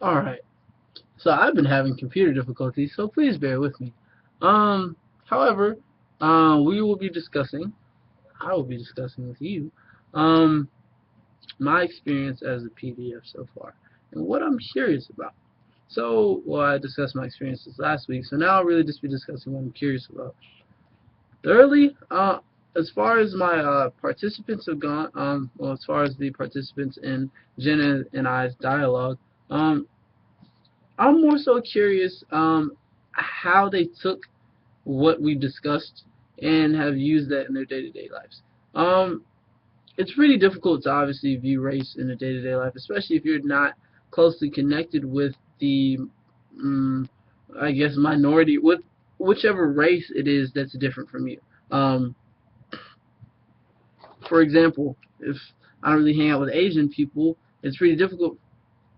Alright, so I've been having computer difficulties, so please bear with me. Um, however, we will be discussing, I will be discussing with you, um, my experience as a PDF so far, and what I'm curious about. So, well, I discussed my experiences last week, so now I'll really just be discussing what I'm curious about. Thirdly, as far as my participants have gone, well, as far as the participants in Jenna and I's dialogue, um, I'm more so curious how they took what we discussed and have used that in their day-to-day lives. Um, it's pretty difficult to obviously view race in a day-to-day life, especially if you're not closely connected with the, um, I guess, minority, with whichever race it is that's different from you. Um, for example, if I don't really hang out with Asian people, it's pretty difficult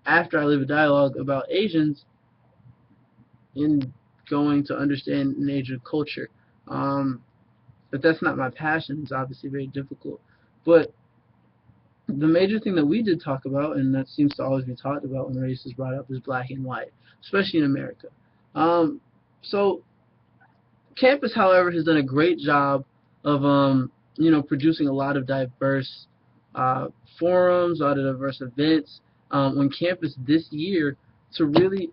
after I live a dialogue about Asians in going to understand an Asian culture. Um, but that's not my passion. It's obviously very difficult. But the major thing that we did talk about, and that seems to always be talked about when race is brought up, is black and white, especially in America. Um, so campus, however, has done a great job of producing a lot of diverse uh, forums, a lot of diverse events on campus this year to really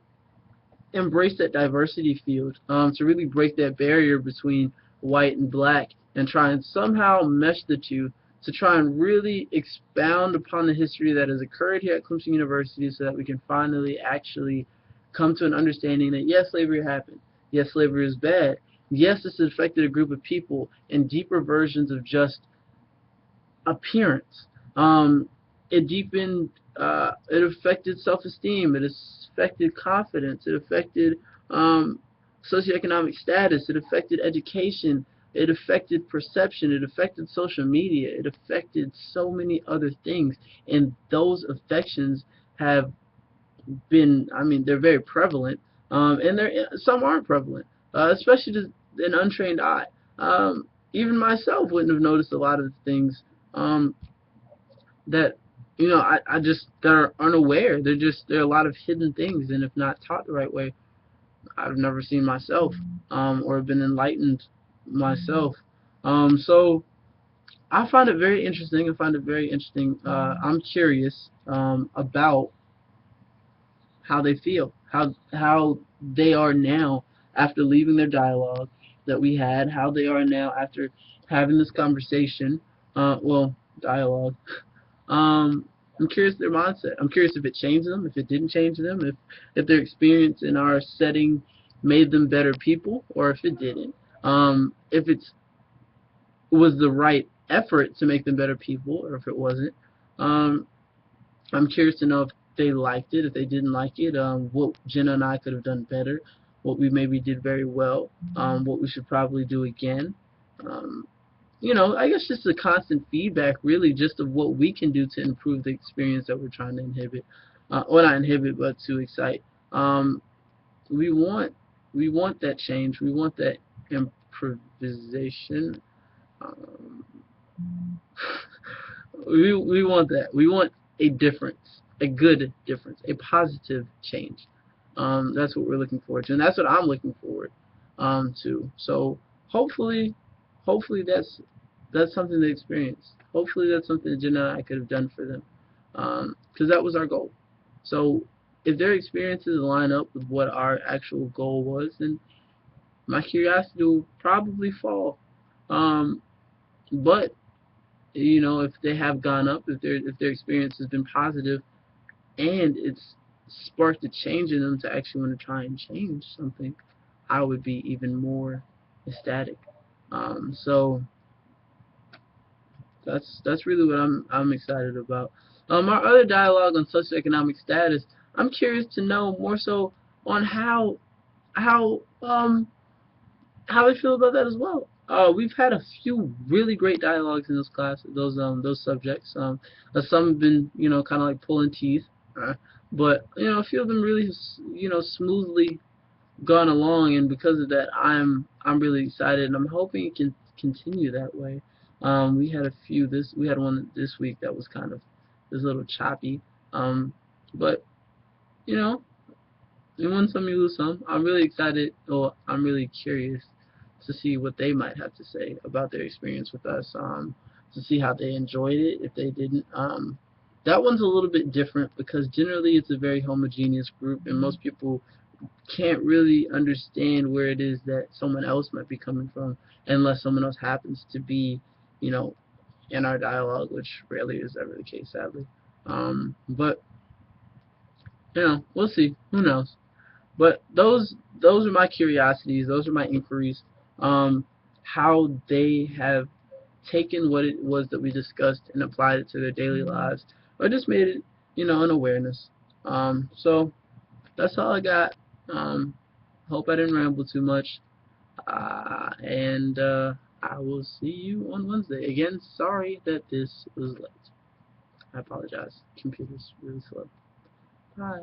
embrace that diversity field, to really break that barrier between white and black and try and somehow mesh the two to try and really expound upon the history that has occurred here at Clemson University so that we can finally actually come to an understanding that yes, slavery happened. Yes, slavery is bad. Yes, this affected a group of people in deeper versions of just appearance. Um, it deepened. It affected self-esteem. It affected confidence. It affected socioeconomic status. It affected education. It affected perception. It affected social media. It affected so many other things, and those affections have been. I mean, they're very prevalent, and some aren't prevalent, especially to an untrained eye. Even myself wouldn't have noticed a lot of the things um, that I just that are unaware. There are a lot of hidden things, and if not taught the right way, I've never seen myself or been enlightened myself. So I find it very interesting. I find it very interesting. I'm curious about how they feel, how they are now after leaving their dialogue that we had, how they are now after having this conversation. Well, dialogue. I'm curious their mindset. I'm curious if it changed them, if it didn't change them, if their experience in our setting made them better people, or if it didn't. If it was the right effort to make them better people, or if it wasn't. Um, I'm curious to know if they liked it, if they didn't like it, what Jenna and I could have done better, what we maybe did very well, what we should probably do again. Um, I guess just a constant feedback, really, just of what we can do to improve the experience that we're trying to inhibit, or not inhibit, but to excite. Um, we want we want that change. We want that improvisation. Um, we want that. We want a difference, a good difference, a positive change. That's what we're looking forward to, and that's what I'm looking forward to. So hopefully, hopefully that's something they experience. Hopefully that's something that Jenna and I could have done for them, because that was our goal. So if their experiences line up with what our actual goal was, then my curiosity will probably fall. Um, but if they have gone up, if their experience has been positive, and it's sparked a change in them to actually want to try and change something, I would be even more ecstatic. So that's really what I'm excited about. Our other dialogue on socioeconomic status, I'm curious to know more so on how how they feel about that as well. We've had a few really great dialogues in those classes, those subjects. Some have been kind of like pulling teeth, but a few of them really smoothly gone along, and because of that, I'm really excited, and I'm hoping it can continue that way. We had one this week that was kind of a little choppy, but you know, you win some, you lose some. I'm really excited, or I'm really curious to see what they might have to say about their experience with us. To see how they enjoyed it, if they didn't. That one's a little bit different because generally it's a very homogeneous group, and most people can't really understand where it is that someone else might be coming from, unless someone else happens to be, you know, in our dialogue, which rarely is ever the case, sadly. But we'll see. Who knows? But those are my curiosities. Those are my inquiries. How they have taken what it was that we discussed and applied it to their daily lives, or just made it, an awareness. So that's all I got. Hope I didn't ramble too much. And I will see you on Wednesday. Again, sorry that this was late. I apologize. Computer's really slow. Bye.